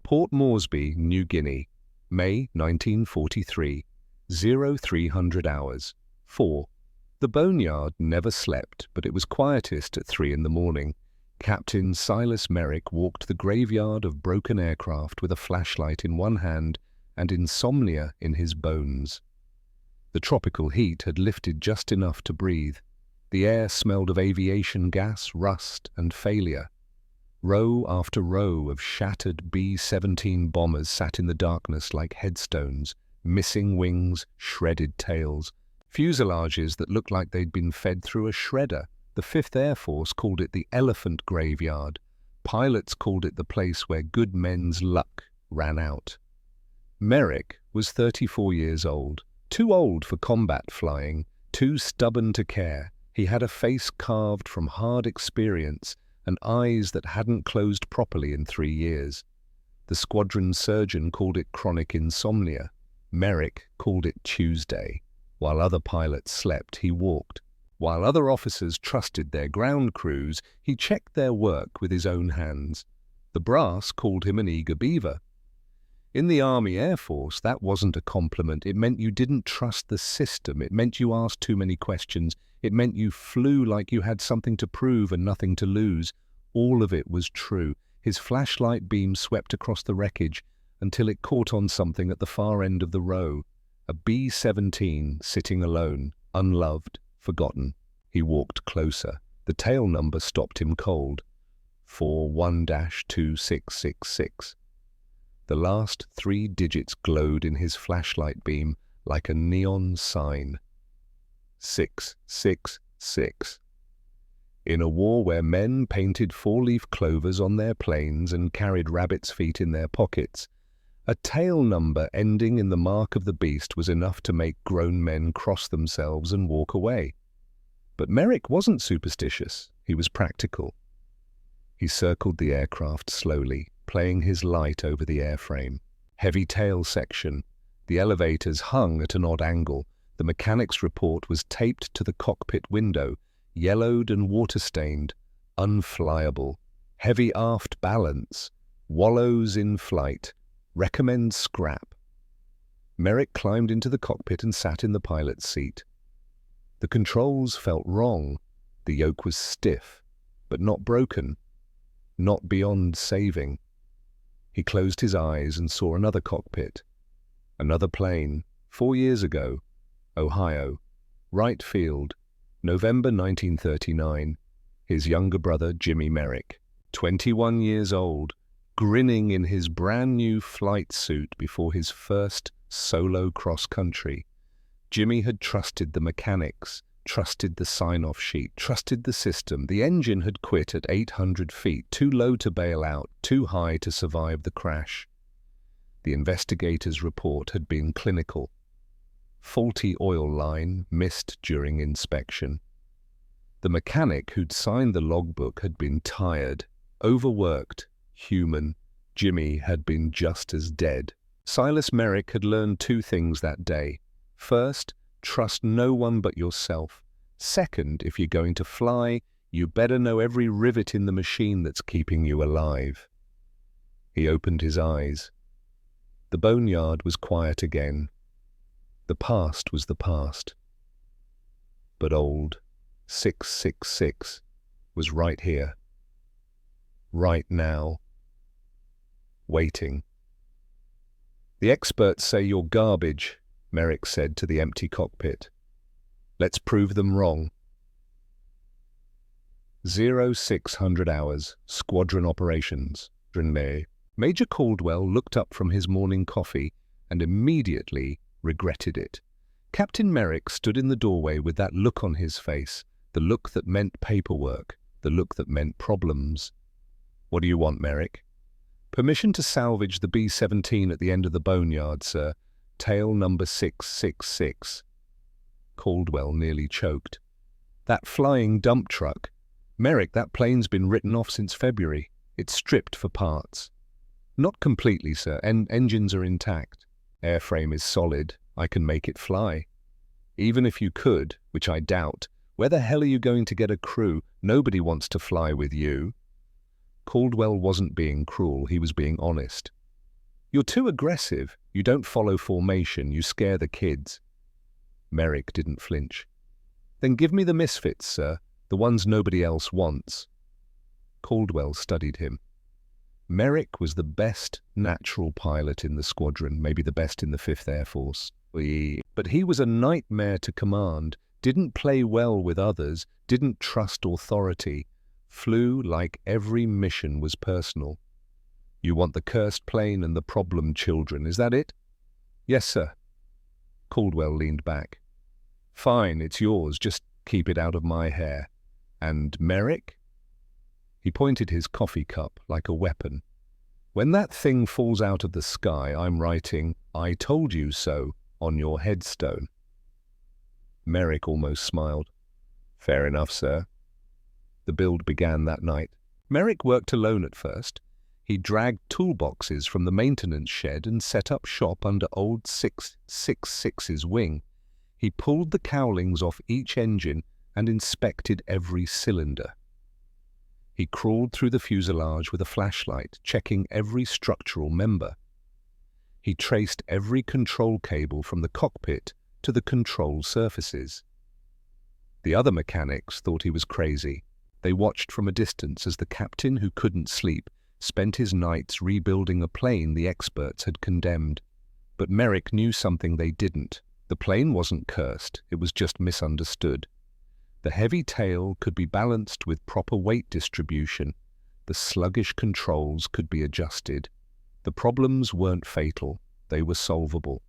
Port Moresby, New Guinea, May 1943, 0300 hours. 4. The boneyard never slept, but it was quietest at 3 in the morning. Captain Silas Merrick walked the graveyard of broken aircraft with a flashlight in one hand and insomnia in his bones. The tropical heat had lifted just enough to breathe. The air smelled of aviation gas, rust, and failure. Row after row of shattered B-17 bombers sat in the darkness like headstones, missing wings, shredded tails, fuselages that looked like they'd been fed through a shredder. The 5th Air Force called it the Elephant Graveyard. Pilots called it the place where good men's luck ran out. Merrick was 34 years old, too old for combat flying, too stubborn to care. He had a face carved from hard experience and eyes that hadn't closed properly in 3 years. The squadron surgeon called it chronic insomnia. Merrick called it Tuesday. While other pilots slept, he walked. While other officers trusted their ground crews, he checked their work with his own hands. The brass called him an eager beaver. In the Army Air Force, that wasn't a compliment. It meant you didn't trust the system. It meant you asked too many questions. It meant you flew like you had something to prove and nothing to lose. All of it was true. His flashlight beam swept across the wreckage until it caught on something at the far end of the row. A B-17 sitting alone, unloved, forgotten. He walked closer. The tail number stopped him cold. 41-2666. The last 3 digits glowed in his flashlight beam like a neon sign. 666. In a war where men painted 4-leaf clovers on their planes and carried rabbit's feet in their pockets, a tail number ending in the mark of the beast was enough to make grown men cross themselves and walk away. But Merrick wasn't superstitious. He was practical. He circled the aircraft slowly, playing his light over the airframe. Heavy tail section. The elevators hung at an odd angle. The mechanic's report was taped to the cockpit window, yellowed and water-stained, unflyable. Heavy aft balance. Wallows in flight. Recommend scrap. Merrick climbed into the cockpit and sat in the pilot's seat. The controls felt wrong. The yoke was stiff, but not broken, not beyond saving. He closed his eyes and saw another cockpit. Another plane, 4 years ago. Ohio. Wright Field. November 1939. His younger brother, Jimmy Merrick, 21 years old, grinning in his brand-new flight suit before his first solo cross-country. Jimmy had trusted the mechanics, trusted the sign-off sheet, trusted the system. The engine had quit at 800 feet, too low to bail out, too high to survive the crash. The investigator's report had been clinical. Faulty oil line missed during inspection. The mechanic who'd signed the logbook had been tired, overworked, human. Jimmy had been just as dead. Silas Merrick had learned 2 things that day. First, trust no one but yourself. Second, if you're going to fly, you better know every rivet in the machine that's keeping you alive. He opened his eyes. The boneyard was quiet again. The past was the past. But old 666 was right here. Right now. Waiting. The experts say you're garbage, Merrick said to the empty cockpit. Let's prove them wrong. 0600 hours, squadron operations. Major Caldwell looked up from his morning coffee and immediately regretted it. Captain Merrick stood in the doorway with that look on his face, the look that meant paperwork, the look that meant problems. What do you want, Merrick? Permission to salvage the B-17 at the end of the boneyard, sir. Tail number 666. Caldwell nearly choked. That flying dump truck. Merrick, that plane's been written off since February. It's stripped for parts. Not completely, sir. Engines are intact. Airframe is solid. I can make it fly. Even if you could, which I doubt, where the hell are you going to get a crew? Nobody wants to fly with you. Caldwell wasn't being cruel. He was being honest. "You're too aggressive. You don't follow formation. You scare the kids." Merrick didn't flinch. "Then give me the misfits, sir, the ones nobody else wants." Caldwell studied him. Merrick was the best natural pilot in the squadron, maybe the best in the 5th Air Force. But he was a nightmare to command, didn't play well with others, didn't trust authority, flew like every mission was personal. "You want the cursed plane and the problem children, is that it?" "Yes, sir." Caldwell leaned back. "Fine, it's yours, just keep it out of my hair. And Merrick?" He pointed his coffee cup like a weapon. "When that thing falls out of the sky, I'm writing, 'I told you so,' on your headstone." Merrick almost smiled. "Fair enough, sir." The build began that night. Merrick worked alone at first. He dragged toolboxes from the maintenance shed and set up shop under old 666's wing. He pulled the cowlings off each engine and inspected every cylinder. He crawled through the fuselage with a flashlight, checking every structural member. He traced every control cable from the cockpit to the control surfaces. The other mechanics thought he was crazy. They watched from a distance as the captain, who couldn't sleep, spent his nights rebuilding a plane the experts had condemned. But Merrick knew something they didn't. The plane wasn't cursed, it was just misunderstood. The heavy tail could be balanced with proper weight distribution. The sluggish controls could be adjusted. The problems weren't fatal, they were solvable.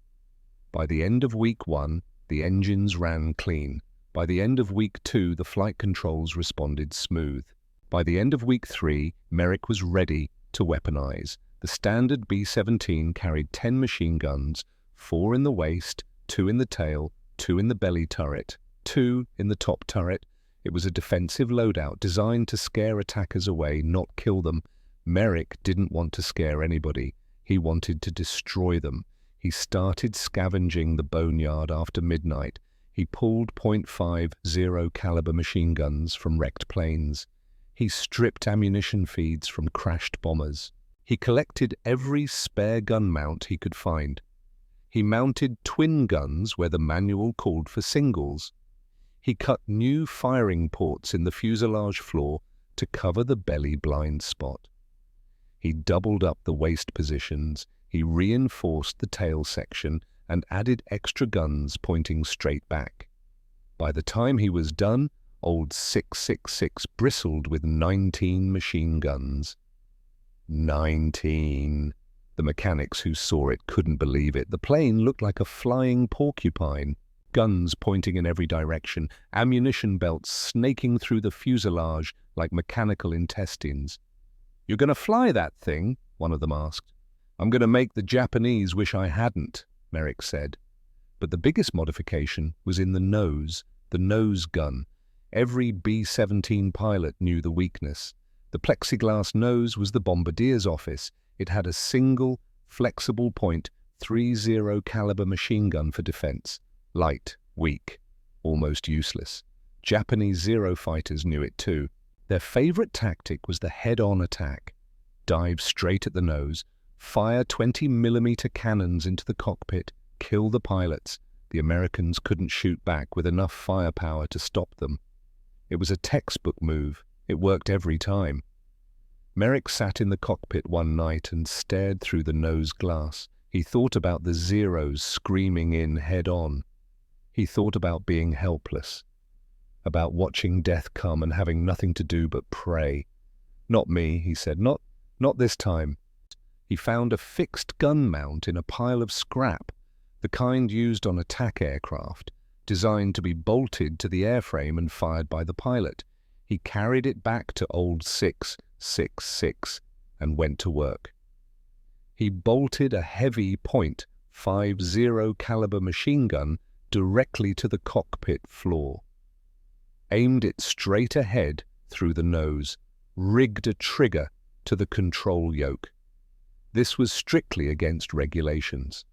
By the end of week 1, the engines ran clean. By the end of week 2, the flight controls responded smooth. By the end of week 3, Merrick was ready to weaponize. The standard B-17 carried 10 machine guns, 4 in the waist, 2 in the tail, 2 in the belly turret, 2 in the top turret. It was a defensive loadout designed to scare attackers away, not kill them. Merrick didn't want to scare anybody. He wanted to destroy them. He started scavenging the boneyard after midnight. He pulled .50 caliber machine guns from wrecked planes. He stripped ammunition feeds from crashed bombers. He collected every spare gun mount he could find. He mounted twin guns where the manual called for singles. He cut new firing ports in the fuselage floor to cover the belly blind spot. He doubled up the waist positions. He reinforced the tail section and added extra guns pointing straight back. By the time he was done, old 666 bristled with 19 machine guns. 19. The mechanics who saw it couldn't believe it. The plane looked like a flying porcupine. Guns pointing in every direction, ammunition belts snaking through the fuselage like mechanical intestines. "You're going to fly that thing?" one of them asked. "I'm going to make the Japanese wish I hadn't," Merrick said. But the biggest modification was in the nose gun. Every B-17 pilot knew the weakness. The plexiglass nose was the bombardier's office. It had a single, flexible .30 caliber machine gun for defense. Light, weak, almost useless. Japanese Zero fighters knew it too. Their favorite tactic was the head-on attack. Dive straight at the nose, fire 20mm cannons into the cockpit, kill the pilots. The Americans couldn't shoot back with enough firepower to stop them. It was a textbook move. It worked every time. Merrick sat in the cockpit one night and stared through the nose glass. He thought about the Zeros screaming in head-on. He thought about being helpless, about watching death come and having nothing to do but pray. "Not me," he said, not this time." He found a fixed gun mount in a pile of scrap, the kind used on attack aircraft, designed to be bolted to the airframe and fired by the pilot. He carried it back to old 666 and went to work. He bolted a heavy .50 caliber machine gun directly to the cockpit floor, aimed it straight ahead through the nose, rigged a trigger to the control yoke. This was strictly against regulations.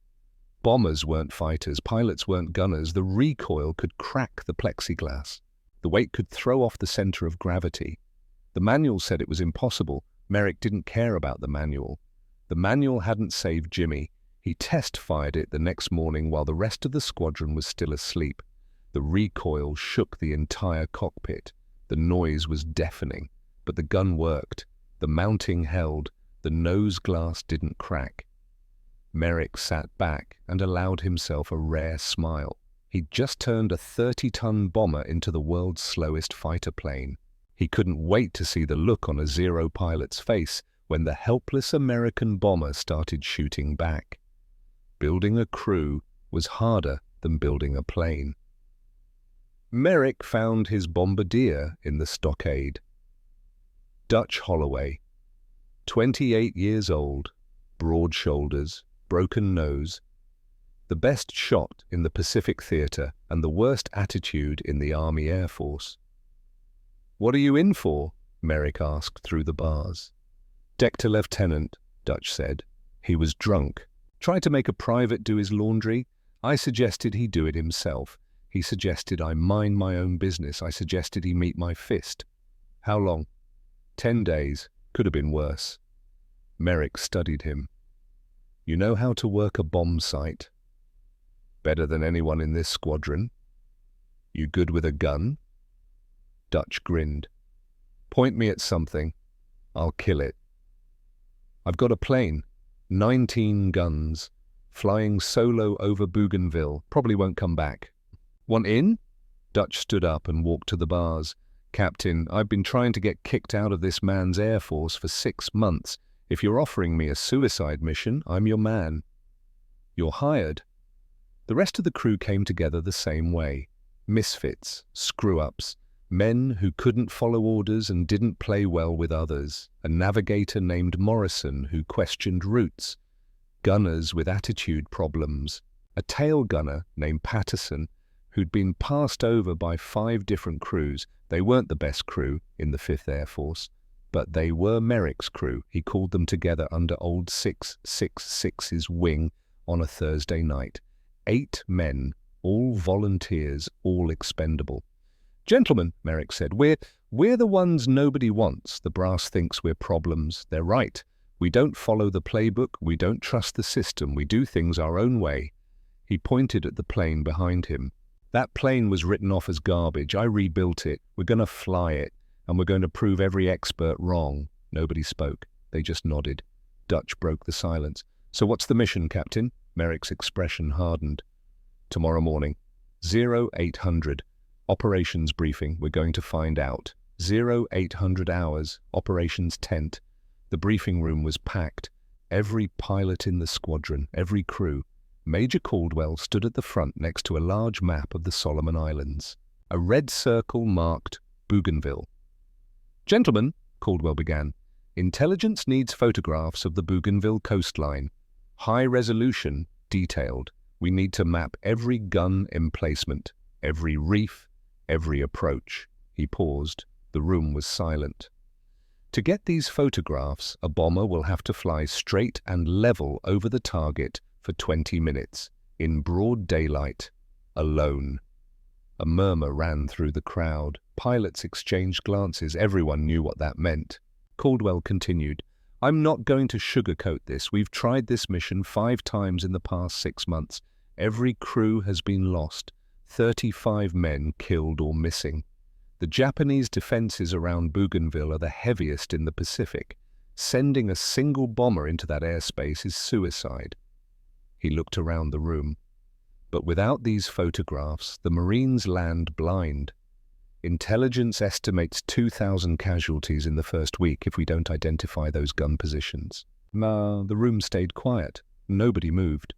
Bombers weren't fighters, pilots weren't gunners. The recoil could crack the plexiglass. The weight could throw off the center of gravity. The manual said it was impossible. Merrick didn't care about the manual. The manual hadn't saved Jimmy. He test-fired it the next morning while the rest of the squadron was still asleep. The recoil shook the entire cockpit. The noise was deafening, but the gun worked. The mounting held. The nose glass didn't crack. Merrick sat back and allowed himself a rare smile. He'd just turned a 30-ton bomber into the world's slowest fighter plane. He couldn't wait to see the look on a Zero pilot's face when the helpless American bomber started shooting back. Building a crew was harder than building a plane. Merrick found his bombardier in the stockade. Dutch Holloway, 28 years old, broad shoulders, broken nose, the best shot in the Pacific Theater and the worst attitude in the Army Air Force. "What are you in for?" Merrick asked through the bars. "Deck to lieutenant," Dutch said. He was drunk. Tried to make a private do his laundry. I suggested he do it himself. He suggested I mind my own business. I suggested he meet my fist. "How long?" 10 days. Could have been worse. Merrick studied him. "You know how to work a bomb site?" "Better than anyone in this squadron." "You good with a gun?" Dutch grinned. "Point me at something. I'll kill it." "I've got a plane. 19 guns. Flying solo over Bougainville. Probably won't come back." "Want in?" Dutch stood up and walked to the bars. "Captain, I've been trying to get kicked out of this man's Air Force for 6 months. If you're offering me a suicide mission, I'm your man." "You're hired." The rest of the crew came together the same way. Misfits, screw-ups, men who couldn't follow orders and didn't play well with others, a navigator named Morrison who questioned routes, gunners with attitude problems, a tail gunner named Patterson who'd been passed over by 5 different crews. They weren't the best crew in the 5th Air Force, but they were Merrick's crew. He called them together under old 666's wing on a Thursday night. 8 men, all volunteers, all expendable. "Gentlemen," Merrick said, we're the ones nobody wants. The brass thinks we're problems. They're right. We don't follow the playbook. We don't trust the system. We do things our own way." He pointed at the plane behind him. "That plane was written off as garbage. I rebuilt it. We're going to fly it, and we're going to prove every expert wrong." Nobody spoke. They just nodded. Dutch broke the silence. "So what's the mission, Captain?" Merrick's expression hardened. "Tomorrow morning. 0800. Operations briefing. We're going to find out. 0800 hours. Operations tent." The briefing room was packed. Every pilot in the squadron, every crew. Major Caldwell stood at the front next to a large map of the Solomon Islands. A red circle marked Bougainville. "Gentlemen," Caldwell began, "intelligence needs photographs of the Bougainville coastline. High resolution, detailed. We need to map every gun emplacement, every reef, every approach." He paused. The room was silent. "To get these photographs, a bomber will have to fly straight and level over the target for 20 minutes, in broad daylight, alone." A murmur ran through the crowd. Pilots exchanged glances. Everyone knew what that meant. Caldwell continued, "I'm not going to sugarcoat this. We've tried this mission 5 times in the past 6 months. Every crew has been lost. 35 men killed or missing. The Japanese defenses around Bougainville are the heaviest in the Pacific. Sending a single bomber into that airspace is suicide." He looked around the room. "But without these photographs, the Marines land blind. Intelligence estimates 2,000 casualties in the first week if we don't identify those gun positions." The room stayed quiet. Nobody moved.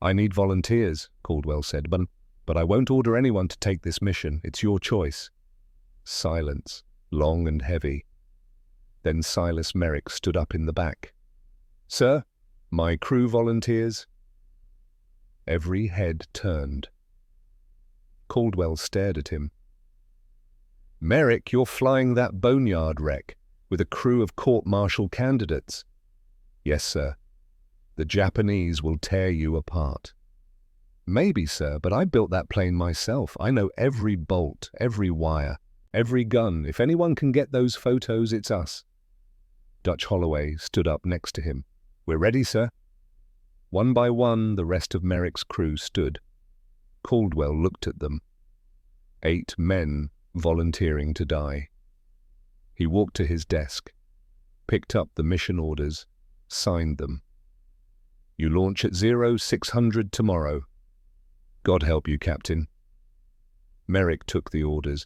"I need volunteers," Caldwell said, but I won't order anyone to take this mission. It's your choice." Silence, long and heavy. Then Silas Merrick stood up in the back. "Sir, my crew volunteers." Every head turned. Caldwell stared at him. "Merrick, you're flying that boneyard wreck with a crew of court-martial candidates." "Yes, sir. The Japanese will tear you apart." "Maybe, sir, but I built that plane myself. I know every bolt, every wire, every gun. If anyone can get those photos, it's us." Dutch Holloway stood up next to him. "We're ready, sir." One by one, the rest of Merrick's crew stood. Caldwell looked at them. 8 men volunteering to die. He walked to his desk, picked up the mission orders, signed them. "You launch at 0600 tomorrow. God help you, Captain." Merrick took the orders.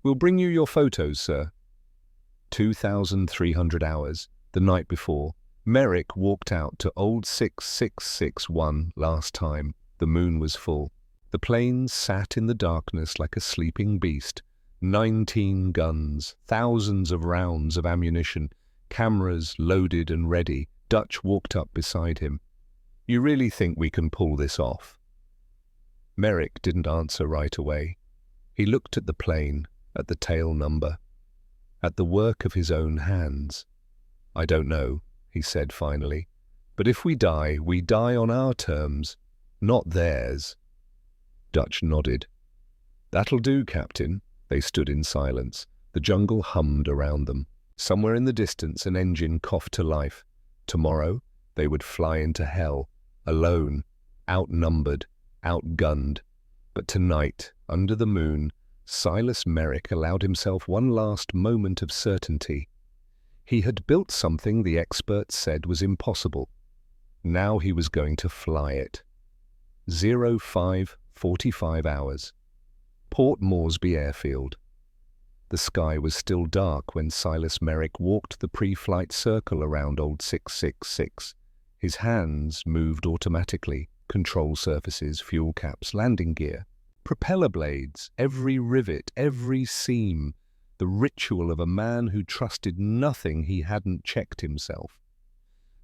"We'll bring you your photos, sir." 2,300 hours, the night before, Merrick walked out to old 6661 last time. The moon was full. The plane sat in the darkness like a sleeping beast. 19 guns, thousands of rounds of ammunition, cameras loaded and ready. Dutch walked up beside him. "You really think we can pull this off?" Merrick didn't answer right away. He looked at the plane, at the tail number, at the work of his own hands. "I don't know," he said finally. "But if we die on our terms, not theirs." Dutch nodded. "That'll do, Captain." They stood in silence. The jungle hummed around them. Somewhere in the distance, an engine coughed to life. Tomorrow, they would fly into hell, alone, outnumbered, outgunned. But tonight, under the moon, Silas Merrick allowed himself one last moment of certainty. He had built something the experts said was impossible. Now he was going to fly it. 05:45 hours. Port Moresby Airfield. The sky was still dark when Silas Merrick walked the pre-flight circle around old 666. His hands moved automatically. Control surfaces, fuel caps, landing gear. Propeller blades, every rivet, every seam. The ritual of a man who trusted nothing he hadn't checked himself.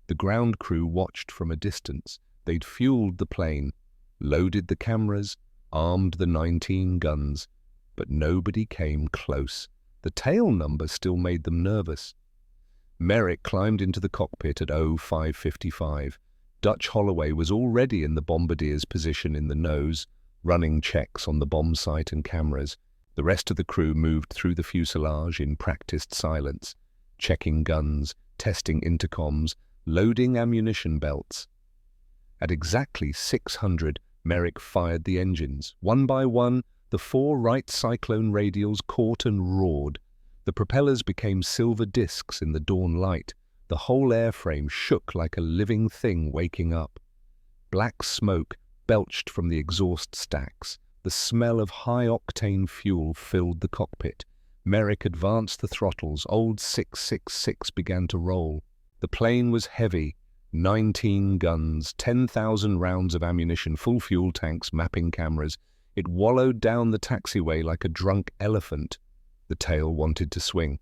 The ground crew watched from a distance. They'd fueled the plane, loaded the cameras, armed the 19 guns, but nobody came close. The tail number still made them nervous. Merrick climbed into the cockpit at 05:55. Dutch Holloway was already in the bombardier's position in the nose, running checks on the bomb sight and cameras. The rest of the crew moved through the fuselage in practiced silence, checking guns, testing intercoms, loading ammunition belts. At exactly 600, Merrick fired the engines. One by one, the 4 Wright Cyclone radials caught and roared. The propellers became silver discs in the dawn light. The whole airframe shook like a living thing waking up. Black smoke belched from the exhaust stacks. The smell of high-octane fuel filled the cockpit. Merrick advanced the throttles. Old 666 began to roll. The plane was heavy. 19 guns, 10,000 rounds of ammunition, full fuel tanks, mapping cameras. It wallowed down the taxiway like a drunk elephant. The tail wanted to swing.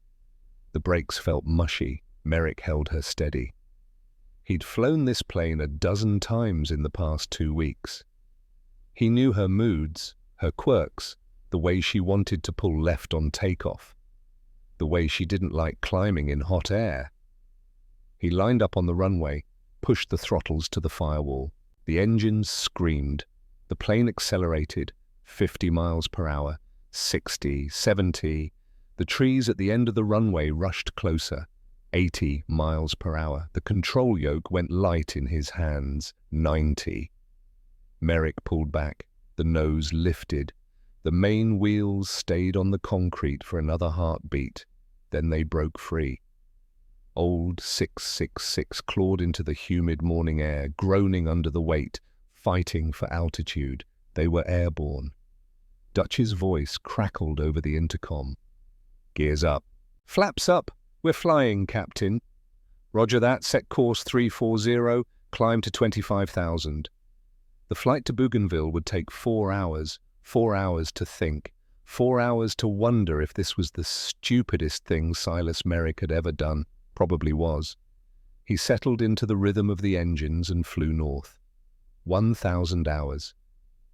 The brakes felt mushy. Merrick held her steady. He'd flown this plane a dozen times in the past 2 weeks. He knew her moods, her quirks, the way she wanted to pull left on takeoff, the way she didn't like climbing in hot air. He lined up on the runway, pushed the throttles to the firewall. The engines screamed. The plane accelerated, 50 miles per hour, 60, 70. The trees at the end of the runway rushed closer, 80 miles per hour. The control yoke went light in his hands, 90. Merrick pulled back. The nose lifted. The main wheels stayed on the concrete for another heartbeat. Then they broke free. Old 666 clawed into the humid morning air, groaning under the weight, fighting for altitude. They were airborne. Dutch's voice crackled over the intercom. "Gears up." "Flaps up. We're flying, Captain." "Roger that. Set course 340. Climb to 25,000. The flight to Bougainville would take 4 hours. 4 hours to think. 4 hours to wonder if this was the stupidest thing Silas Merrick had ever done. Probably was. He settled into the rhythm of the engines and flew north. 1,000 hours.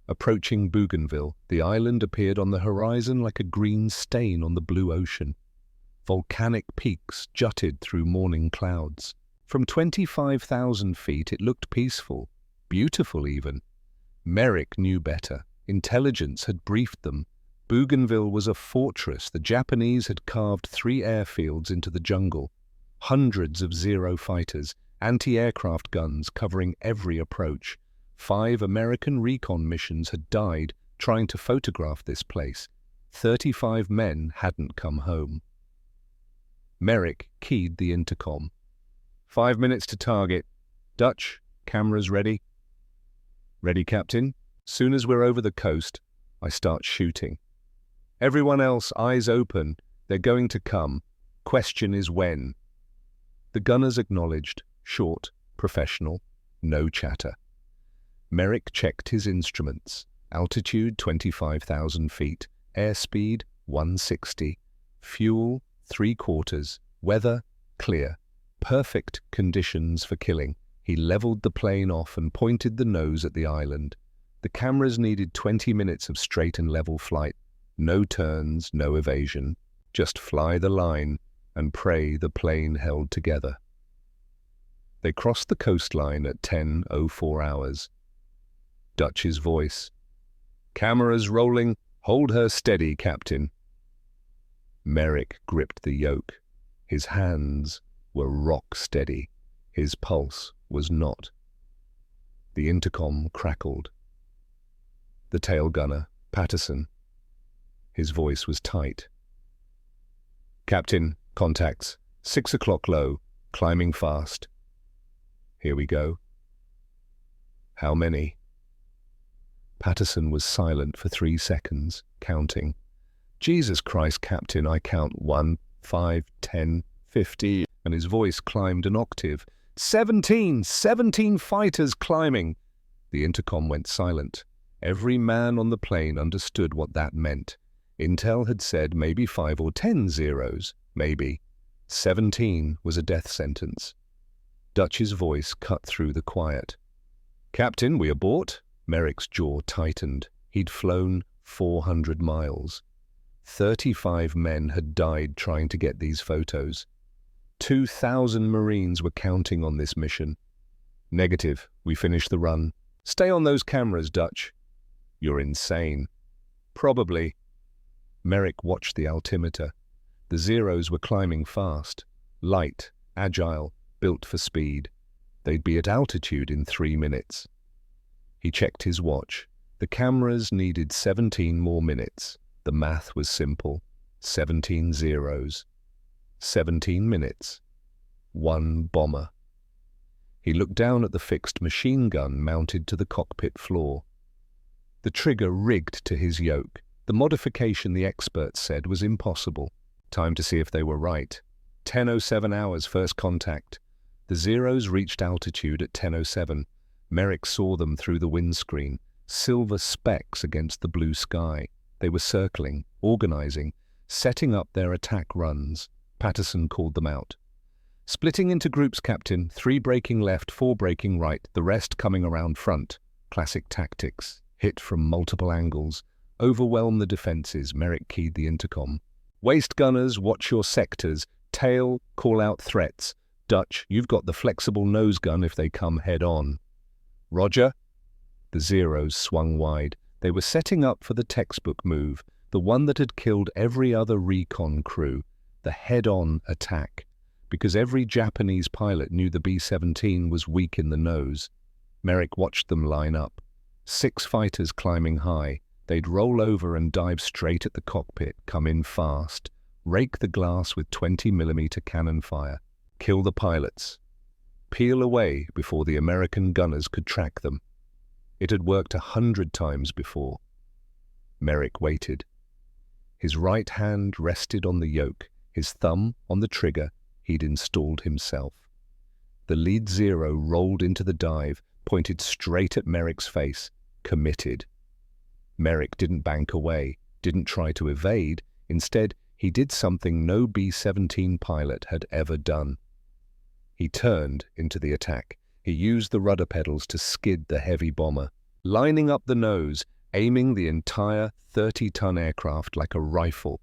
Approaching Bougainville, the island appeared on the horizon like a green stain on the blue ocean. Volcanic peaks jutted through morning clouds. From 25,000 feet it looked peaceful, beautiful even. Merrick knew better. Intelligence had briefed them. Bougainville was a fortress. The Japanese had carved 3 airfields into the jungle. Hundreds of Zero fighters, Anti-aircraft guns covering every approach. 5 American recon missions had died trying to photograph this place. 35 men hadn't come home. Merrick keyed the intercom. 5 minutes to target. Dutch, cameras ready? Ready, Captain. Soon as we're over the coast, I start shooting. Everyone else, eyes open. They're going to come. Question is when. The gunners acknowledged, short, professional, no chatter. Merrick checked his instruments. Altitude 25,000 feet. Airspeed 160. Fuel 3/4. Weather clear. Perfect conditions for killing. He leveled the plane off and pointed the nose at the island. The cameras needed 20 minutes of straight and level flight. No turns, no evasion. Just fly the line and pray the plane held together. They crossed the coastline at 10:04 hours. Dutch's voice. Cameras rolling. Hold her steady, Captain. Merrick gripped the yoke. His hands were rock steady. His pulse was not. The intercom crackled. The tail gunner, Patterson. His voice was tight. Captain, contacts. 6 o'clock low, climbing fast. Here we go. How many? Patterson was silent for 3 seconds, counting. Jesus Christ, Captain, I count 1, 5, 10, 50, and his voice climbed an octave. 17 fighters climbing. The intercom went silent. Every man on the plane understood what that meant. Intel had said maybe 5 or 10 zeros, maybe. 17 was a death sentence. Dutch's voice cut through the quiet. Captain, we abort? Merrick's jaw tightened. He'd flown 400 miles. 35 men had died trying to get these photos. 2,000 Marines were counting on this mission. Negative. We finished the run. Stay on those cameras, Dutch. You're insane. Probably. Merrick watched the altimeter. The zeros were climbing fast. Light, agile, built for speed. They'd be at altitude in 3 minutes. He checked his watch. The cameras needed 17 more minutes. The math was simple. 17 zeros. 17 minutes. 1 bomber. He looked down at the fixed machine gun mounted to the cockpit floor. The trigger rigged to his yoke. The modification the experts said was impossible. Time to see if they were right. 10:07 hours, first contact. The zeros reached altitude at 10:07. Merrick saw them through the windscreen, silver specks against the blue sky. They were circling, organizing, setting up their attack runs. Patterson called them out. Splitting into groups, Captain. 3 breaking left, 4 breaking right, the rest coming around front. Classic tactics. Hit from multiple angles. Overwhelm the defenses. Merrick keyed the intercom. Waist gunners, watch your sectors. Tail, call out threats. Dutch, you've got the flexible nose gun if they come head on. Roger. The zeros swung wide. They were setting up for the textbook move, the one that had killed every other recon crew, the head-on attack, because every Japanese pilot knew the B-17 was weak in the nose. Merrick watched them line up. 6 fighters climbing high. They'd roll over and dive straight at the cockpit, come in fast, rake the glass with 20mm cannon fire, kill the pilots, peel away before the American gunners could track them. It had worked 100 times before. Merrick waited. His right hand rested on the yoke, his thumb on the trigger he'd installed himself. The lead zero rolled into the dive, pointed straight at Merrick's face, committed. Merrick didn't bank away, didn't try to evade. Instead, he did something no B-17 pilot had ever done. He turned into the attack. He used the rudder pedals to skid the heavy bomber, lining up the nose, aiming the entire 30-ton aircraft like a rifle.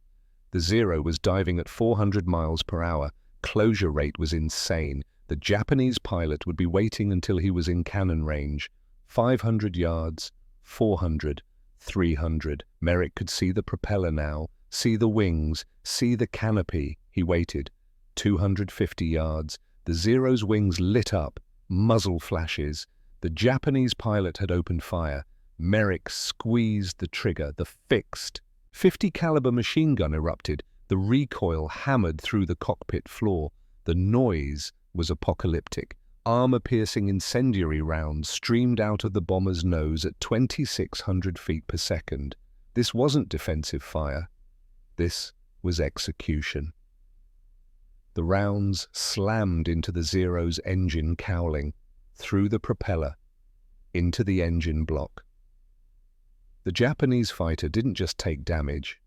The Zero was diving at 400 miles per hour. Closure rate was insane. The Japanese pilot would be waiting until he was in cannon range. 500 yards, 400, 300. Merrick could see the propeller now, see the wings, see the canopy. He waited. 250 yards. The Zero's wings lit up, muzzle flashes. The Japanese pilot had opened fire. Merrick squeezed the trigger. The fixed .50 caliber machine gun erupted. The recoil hammered through the cockpit floor. The noise was apocalyptic. Armor-piercing incendiary rounds streamed out of the bomber's nose at 2,600 feet per second. This wasn't defensive fire. This was execution. The rounds slammed into the Zero's engine cowling, through the propeller, into the engine block. The Japanese fighter didn't just take damage.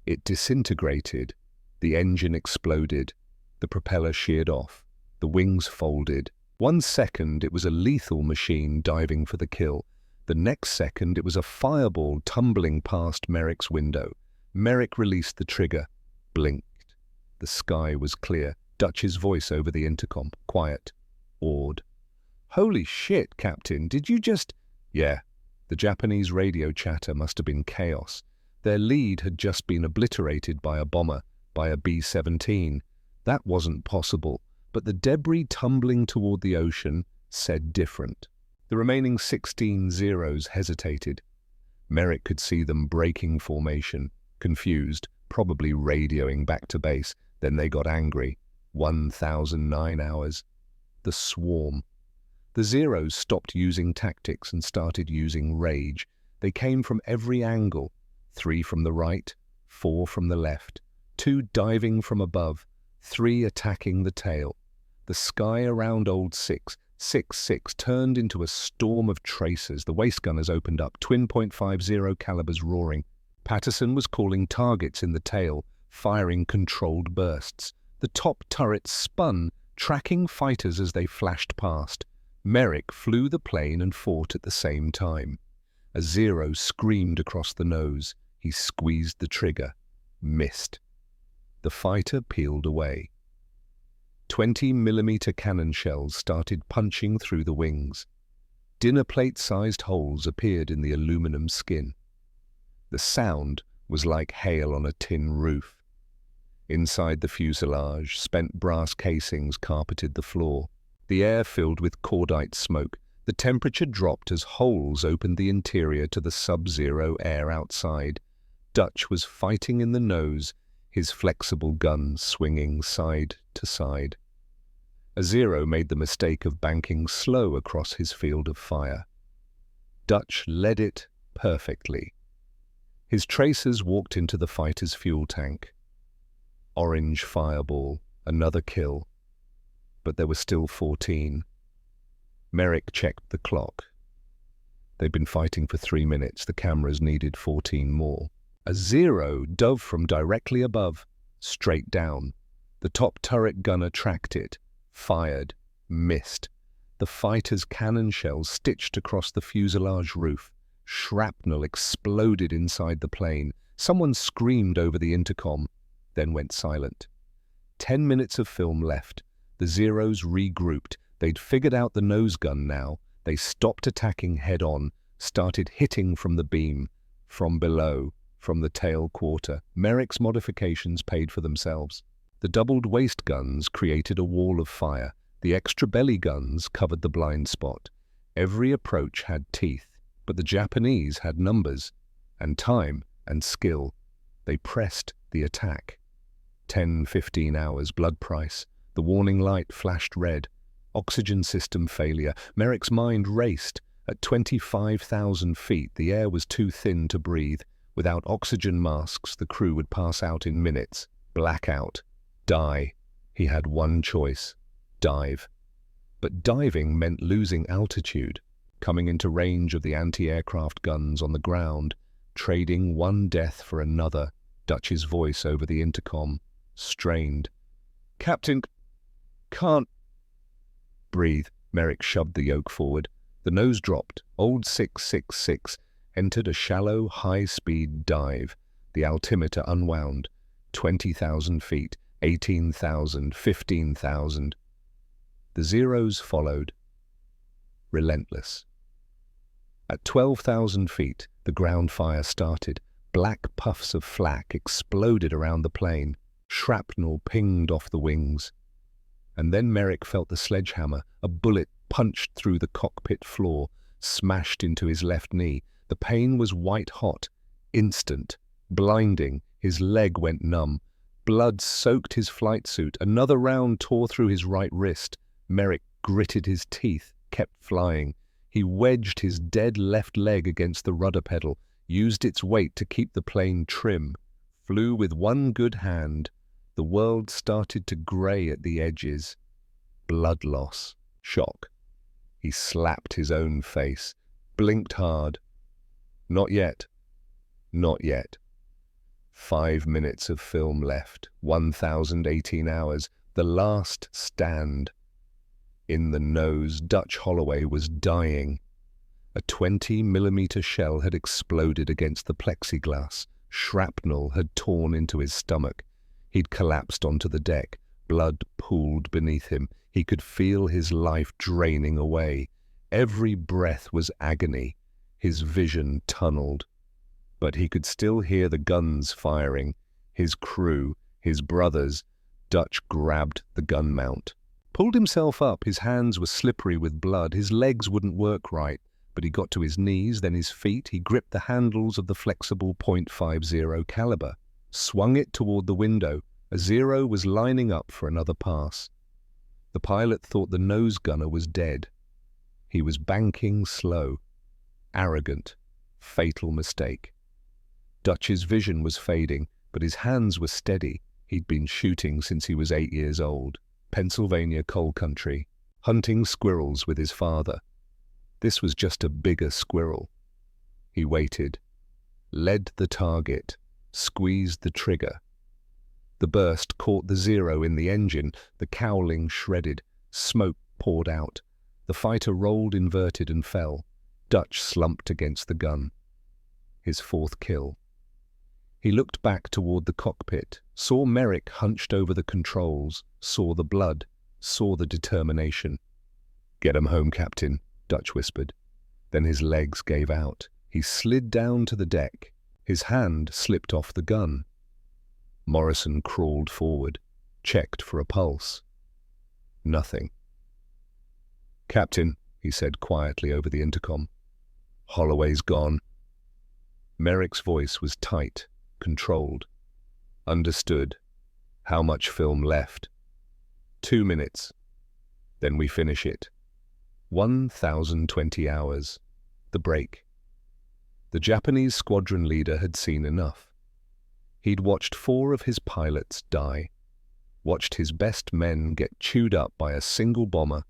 It disintegrated. The engine exploded. The propeller sheared off. The wings folded. 1 second, it was a lethal machine diving for the kill. The next second, it was a fireball tumbling past Merrick's window. Merrick released the trigger, blinked. The sky was clear. Dutch's voice over the intercom, quiet, awed. "Holy shit, Captain, did you just—" "Yeah." The Japanese radio chatter must have been chaos. Their lead had just been obliterated by a bomber, by a B-17. That wasn't possible, but the debris tumbling toward the ocean said different. The remaining 16 Zeros hesitated. Merrick could see them breaking formation, confused, probably radioing back to base. Then they got angry. 1,009 hours. The swarm. The Zeros stopped using tactics and started using rage. They came from every angle. 3 from the right, 4 from the left, 2 diving from above, 3 attacking the tail. The sky around Old 6.66 turned into a storm of tracers. The waist gunners opened up, twin .50 calibers roaring. Patterson was calling targets in the tail, firing controlled bursts. The top turrets spun, tracking fighters as they flashed past. Merrick flew the plane and fought at the same time. A Zero screamed across the nose. He squeezed the trigger. Missed. The fighter peeled away. 20mm cannon shells started punching through the wings. Dinner plate-sized holes appeared in the aluminum skin. The sound was like hail on a tin roof. Inside the fuselage, spent brass casings carpeted the floor. The air filled with cordite smoke. The temperature dropped as holes opened the interior to the sub-zero air outside. Dutch was fighting in the nose, his flexible gun swinging side to side. A Zero made the mistake of banking slow across his field of fire. Dutch led it perfectly. His tracers walked into the fighter's fuel tank. Orange fireball, another kill. But there were still 14. Merrick checked the clock. They'd been fighting for 3 minutes. The cameras needed 14 more. A Zero dove from directly above, straight down. The top turret gunner tracked it, fired, missed. The fighter's cannon shells stitched across the fuselage roof. Shrapnel exploded inside the plane. Someone screamed over the intercom, then went silent. 10 minutes of film left. The Zeros regrouped. They'd figured out the nose gun now. They stopped attacking head-on, started hitting from the beam, from below, from the tail quarter. Merrick's modifications paid for themselves. The doubled waist guns created a wall of fire. The extra belly guns covered the blind spot. Every approach had teeth, but the Japanese had numbers, and time, and skill. They pressed the attack. 10-15 hours, blood price. The warning light flashed red. Oxygen system failure. Merrick's mind raced. At 25,000 feet, the air was too thin to breathe. Without oxygen masks, the crew would pass out in minutes. Blackout. Die. He had one choice. Dive. But diving meant losing altitude, coming into range of the anti-aircraft guns on the ground, trading one death for another. Dutch's voice over the intercom, strained. "Captain, can't breathe." Merrick shoved the yoke forward. The nose dropped. Old 666 entered a shallow, high-speed dive. The altimeter unwound. 20,000 feet, 18,000, 15,000. The Zeros followed, relentless. At 12,000 feet, the ground fire started. Black puffs of flak exploded around the plane. Shrapnel pinged off the wings. And then Merrick felt the sledgehammer. A bullet punched through the cockpit floor, smashed into his left knee. The pain was white-hot, instant, blinding. His leg went numb. Blood soaked his flight suit. Another round tore through his right wrist. Merrick gritted his teeth, kept flying. He wedged his dead left leg against the rudder pedal, used its weight to keep the plane trim, flew with one good hand. The world started to grey at the edges. Blood loss. Shock. He slapped his own face, blinked hard. Not yet. Not yet. 5 minutes of film left. 1,018 hours. The last stand. In the nose, Dutch Holloway was dying. A 20-millimeter shell had exploded against the plexiglass. Shrapnel had torn into his stomach. He'd collapsed onto the deck. Blood pooled beneath him. He could feel his life draining away. Every breath was agony. His vision tunneled. But he could still hear the guns firing. His crew, his brothers. Dutch grabbed the gun mount. Pulled himself up. His hands were slippery with blood. His legs wouldn't work right. But he got to his knees, then his feet. He gripped the handles of the flexible .50 caliber. Swung it toward the window. A Zero was lining up for another pass. The pilot thought the nose gunner was dead. He was banking slow. Arrogant. Fatal mistake. Dutch's vision was fading, but his hands were steady. He'd been shooting since he was 8 years old. Pennsylvania coal country. Hunting squirrels with his father. This was just a bigger squirrel. He waited. Led the target. Squeezed the trigger. The burst caught the Zero in the engine. The cowling shredded. Smoke poured out. The fighter rolled inverted and fell. Dutch slumped against the gun. His fourth kill. He looked back toward the cockpit, saw Merrick hunched over the controls, saw the blood, saw the determination. "Get 'em home, Captain," Dutch whispered. Then his legs gave out. He slid down to the deck. His hand slipped off the gun. Morrison crawled forward, checked for a pulse. Nothing. "Captain," he said quietly over the intercom. "Holloway's gone." Merrick's voice was tight, controlled. "Understood. How much film left?" 2 minutes. Then we finish it. 1,020 hours. The break. The Japanese squadron leader had seen enough. He'd watched 4 of his pilots die, watched his best men get chewed up by a single bomber,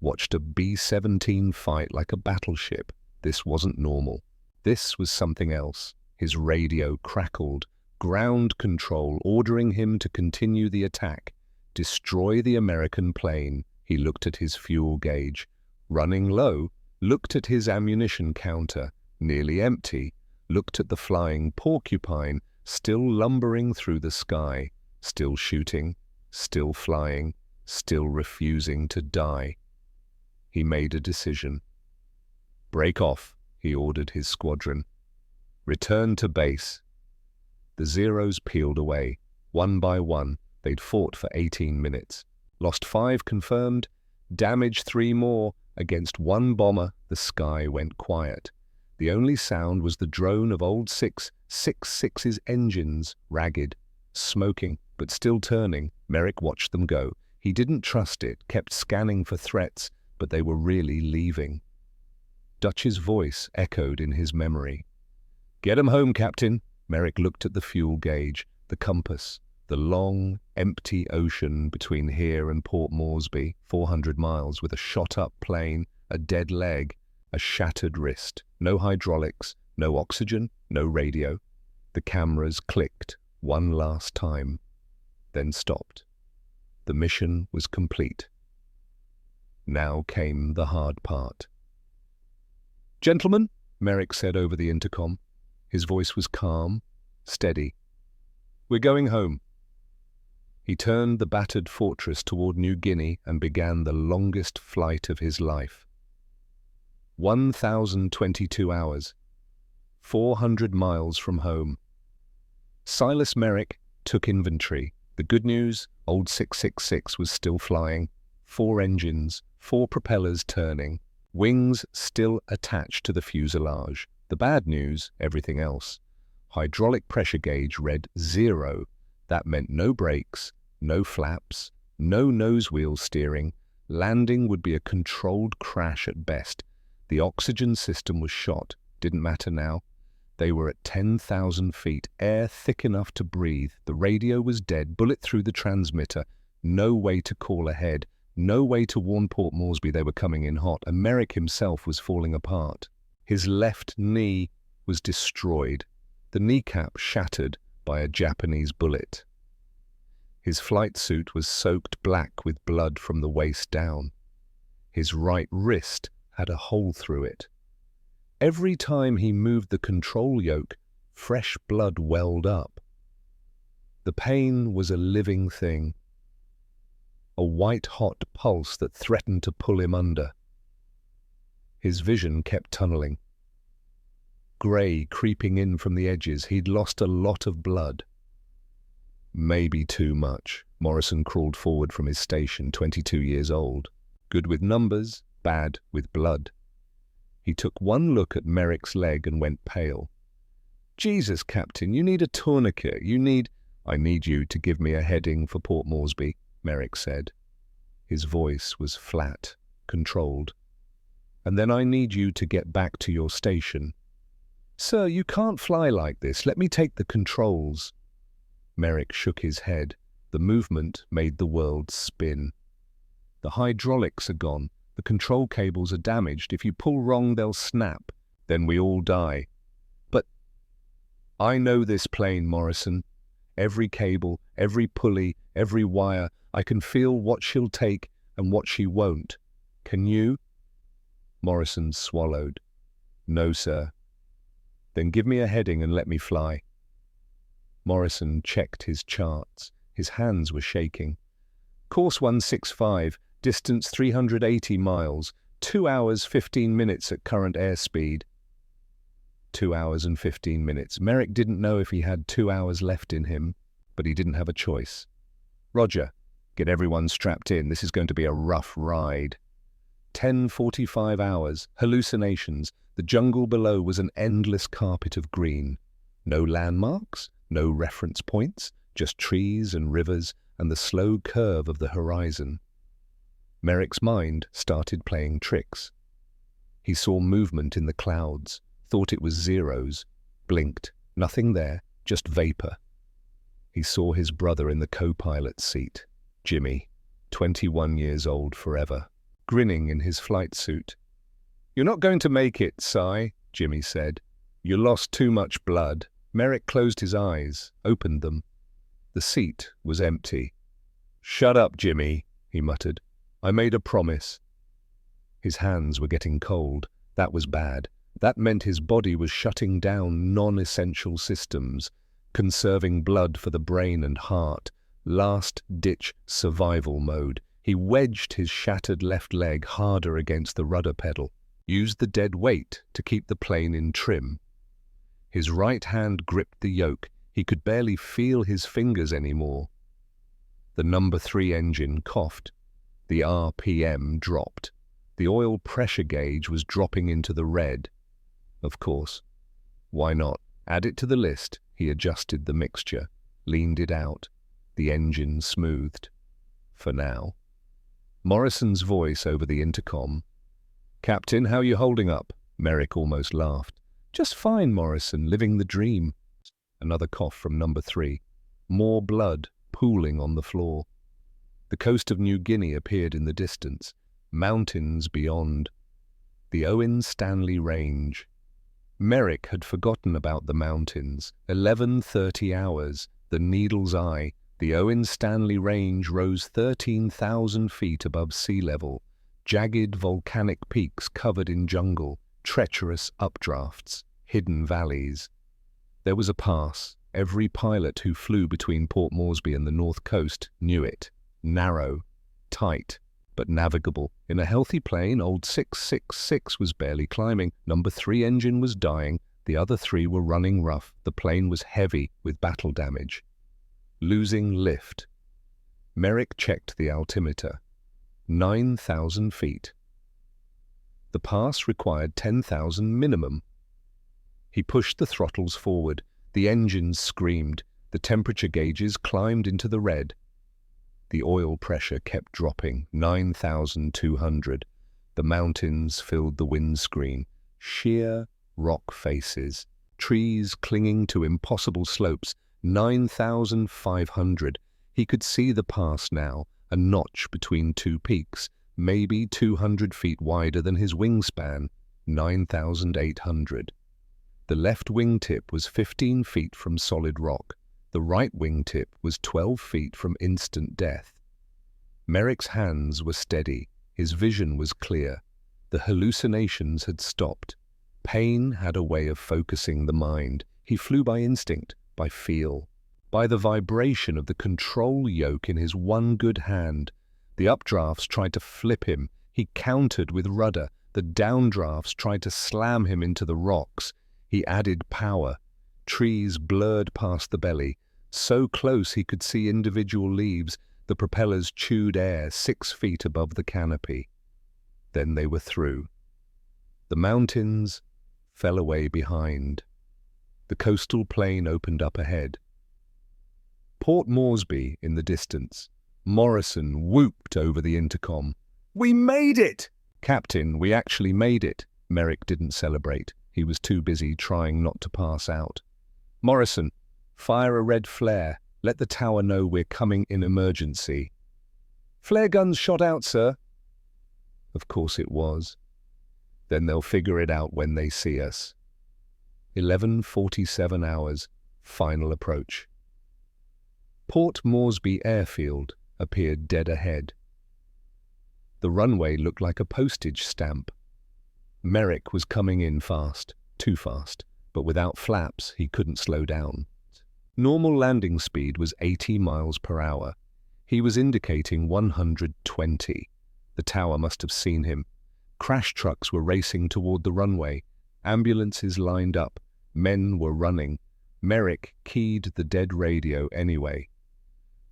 watched a B-17 fight like a battleship. This wasn't normal. This was something else. His radio crackled, ground control ordering him to continue the attack, destroy the American plane. He looked at his fuel gauge, running low, looked at his ammunition counter, nearly empty, looked at the flying porcupine, still lumbering through the sky, still shooting, still flying, still refusing to die. He made a decision. "Break off," he ordered his squadron. "Return to base." The Zeros peeled away. One by one, they'd fought for 18 minutes. Lost 5 confirmed, damaged 3 more. Against 1 bomber, the sky went quiet. The only sound was the drone of old 666's engines, ragged, smoking, but still turning. Merrick watched them go. He didn't trust it, kept scanning for threats, but they were really leaving. Dutch's voice echoed in his memory. "Get 'em home, Captain." Merrick looked at the fuel gauge, the compass, the long, empty ocean between here and Port Moresby, 400 miles, with a shot-up plane, a dead leg, a shattered wrist. No hydraulics, no oxygen, no radio. The cameras clicked one last time, then stopped. The mission was complete. Now came the hard part. "Gentlemen," Merrick said over the intercom. His voice was calm, steady. "We're going home." He turned the battered fortress toward New Guinea and began the longest flight of his life. 1,022 hours. 400 miles from home. Silas Merrick took inventory, The good news, old 666 was still flying. 4 engines, 4 propellers turning, wings still attached to the fuselage. The bad news, everything else. Hydraulic pressure gauge read 0. That meant no brakes, no flaps, no nose wheel steering. Landing would be a controlled crash at best. The oxygen system was shot. Didn't matter now. They were at 10,000 feet, air thick enough to breathe. The radio was dead, bullet through the transmitter. No way to call ahead. No way to warn Port Moresby they were coming in hot, and Merrick himself was falling apart. His left knee was destroyed, the kneecap shattered by a Japanese bullet. His flight suit was soaked black with blood from the waist down. His right wrist had a hole through it. Every time he moved the control yoke, fresh blood welled up. The pain was a living thing. A white-hot pulse that threatened to pull him under. His vision kept tunneling. Grey creeping in from the edges, he'd lost a lot of blood. Maybe too much. Morrison crawled forward from his station, 22 years old. Good with numbers, bad with blood. He took one look at Merrick's leg and went pale. Jesus, Captain, you need a tourniquet. I need you to give me a heading for Port Moresby, Merrick said. His voice was flat, controlled. And then I need you to get back to your station. Sir, you can't fly like this. Let me take the controls. Merrick shook his head. The movement made the world spin. The hydraulics are gone. The control cables are damaged. If you pull wrong, they'll snap. Then we all die. But I know this plane, Morrison. Every cable, every pulley, every wire. I can feel what she'll take and what she won't. Can you? Morrison swallowed. No, sir. Then give me a heading and let me fly. Morrison checked his charts. His hands were shaking. Course 165, distance 380 miles, 2 hours 15 minutes at current airspeed. 2 hours and 15 minutes. Merrick didn't know if he had 2 hours left in him, but he didn't have a choice. Roger. Get everyone strapped in. This is going to be a rough ride. 10:45 hours. Hallucinations. The jungle below was an endless carpet of green. No landmarks, no reference points, just trees and rivers and the slow curve of the horizon. Merrick's mind started playing tricks. He saw movement in the clouds, thought it was zeros, blinked. Nothing there, just vapor. He saw his brother in the co-pilot's seat. Jimmy, 21 years old forever, grinning in his flight suit. You're not going to make it, Si, Jimmy said. You lost too much blood. Merrick closed his eyes, opened them. The seat was empty. Shut up, Jimmy, he muttered. I made a promise. His hands were getting cold. That was bad. That meant his body was shutting down non-essential systems, conserving blood for the brain and heart. Last-ditch survival mode. He wedged his shattered left leg harder against the rudder pedal, used the dead weight to keep the plane in trim. His right hand gripped the yoke. He could barely feel his fingers anymore. The number 3 engine coughed. The RPM dropped. The oil pressure gauge was dropping into the red. Of course. Why not? Add it to the list. He adjusted the mixture, leaned it out. The engine smoothed. For now. Morrison's voice over the intercom. Captain, how you holding up? Merrick almost laughed. Just fine, Morrison, living the dream. Another cough from number 3. More blood pooling on the floor. The coast of New Guinea appeared in the distance. Mountains beyond. The Owen Stanley Range. Merrick had forgotten about the mountains. 11:30 hours. The Needle's Eye. The Owen Stanley Range rose 13,000 feet above sea level. Jagged volcanic peaks covered in jungle. Treacherous updrafts. Hidden valleys. There was a pass. Every pilot who flew between Port Moresby and the north coast knew it. Narrow, tight, but navigable. In a healthy plane, old 666 was barely climbing. Number 3 engine was dying. The other 3 were running rough. The plane was heavy with battle damage. losing lift. Merrick checked the altimeter. 9,000 feet. The pass required 10,000 minimum. He pushed the throttles forward. The engines screamed. The temperature gauges climbed into the red. The oil pressure kept dropping. 9,200. The mountains filled the windscreen. Sheer rock faces. Trees clinging to impossible slopes. 9,500. He could see the pass now, a notch between two peaks, maybe 200 feet wider than his wingspan. 9,800. The left wingtip was 15 feet from solid rock. The right wingtip was 12 feet from instant death. Merrick's hands were steady. His vision was clear. The hallucinations had stopped. Pain had a way of focusing the mind. He flew by instinct, by feel, by the vibration of the control yoke in his one good hand. The updrafts tried to flip him. He countered with rudder. The downdrafts tried to slam him into the rocks. He added power. Trees blurred past the belly. So close he could see individual leaves. The propellers chewed air 6 feet above the canopy. Then they were through. The mountains fell away behind. The coastal plain opened up ahead. Port Moresby in the distance. Morrison whooped over the intercom. "We made it!" "Captain, we actually made it." Merrick didn't celebrate. He was too busy trying not to pass out. "Morrison, fire a red flare. Let the tower know we're coming in emergency." "Flare guns shot out, sir." Of course it was. Then they'll figure it out when they see us. 11:47 hours, final approach. Port Moresby Airfield appeared dead ahead. The runway looked like a postage stamp. Merrick was coming in fast, too fast, but without flaps he couldn't slow down. Normal landing speed was 80 miles per hour. He was indicating 120. The tower must have seen him. Crash trucks were racing toward the runway. Ambulances lined up. Men were running. Merrick keyed the dead radio anyway.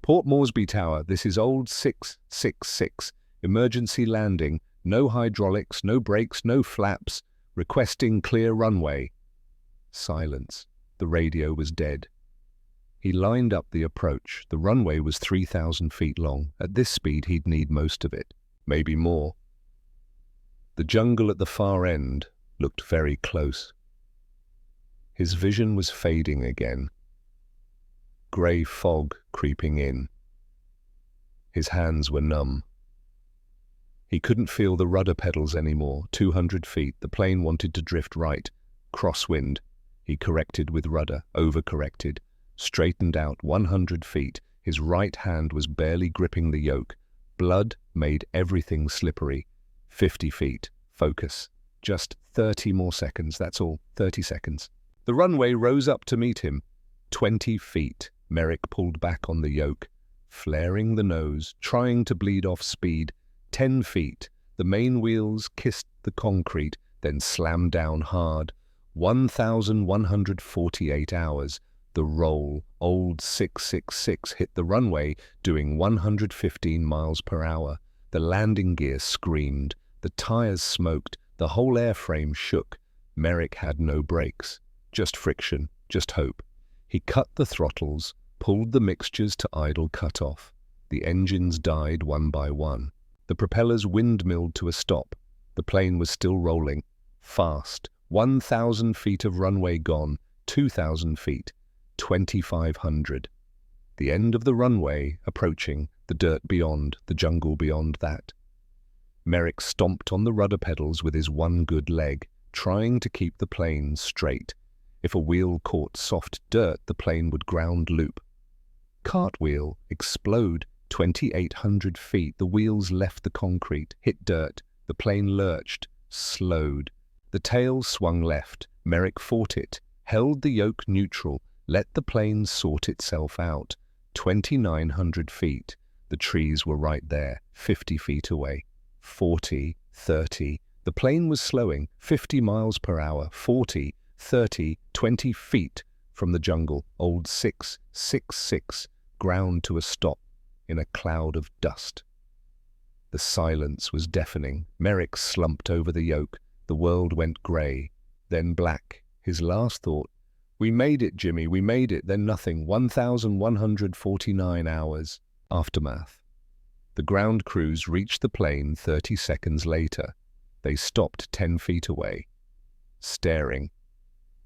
"Port Moresby Tower, this is old 666. Emergency landing. No hydraulics, no brakes, no flaps. Requesting clear runway." Silence. The radio was dead. He lined up the approach. The runway was 3,000 feet long. At this speed, he'd need most of it, maybe more. The jungle at the far end looked very close. His vision was fading again. Grey fog creeping in. His hands were numb. He couldn't feel the rudder pedals anymore. 200 feet. The plane wanted to drift right. Crosswind. He corrected with rudder, overcorrected. Straightened out 100 feet. His right hand was barely gripping the yoke. Blood made everything slippery. 50 feet. Focus. Just 30 more seconds, that's all. 30 seconds. The runway rose up to meet him. 20 feet. Merrick pulled back on the yoke, flaring the nose, trying to bleed off speed. 10 feet. The main wheels kissed the concrete, then slammed down hard. 1,148 hours. The roll, old 666, hit the runway, doing 115 miles per hour. The landing gear screamed. The tires smoked. The whole airframe shook. Merrick had no brakes. Just friction, just hope. He cut the throttles, pulled the mixtures to idle cutoff. The engines died one by one. The propellers windmilled to a stop. The plane was still rolling. Fast. 1,000 feet of runway gone. 2,000 feet. 2,500. The end of the runway approaching, the dirt beyond, the jungle beyond that. Merrick stomped on the rudder pedals with his one good leg, trying to keep the plane straight. If a wheel caught soft dirt, the plane would ground loop. Cartwheel, explode. 2,800 feet. The wheels left the concrete, hit dirt. The plane lurched, slowed. The tail swung left. Merrick fought it, held the yoke neutral, let the plane sort itself out. 2,900 feet. The trees were right there, 50 feet away. 40, 30. The plane was slowing, 50 miles per hour, 40, 30, 20 feet from the jungle. Old 666 ground to a stop in a cloud of dust. The silence was deafening. Merrick slumped over the yoke. The world went grey, then black. His last thought, "We made it, Jimmy, we made it." Then nothing. 1,149 hours. Aftermath. The ground crews reached the plane 30 seconds later. They stopped 10 feet away, staring.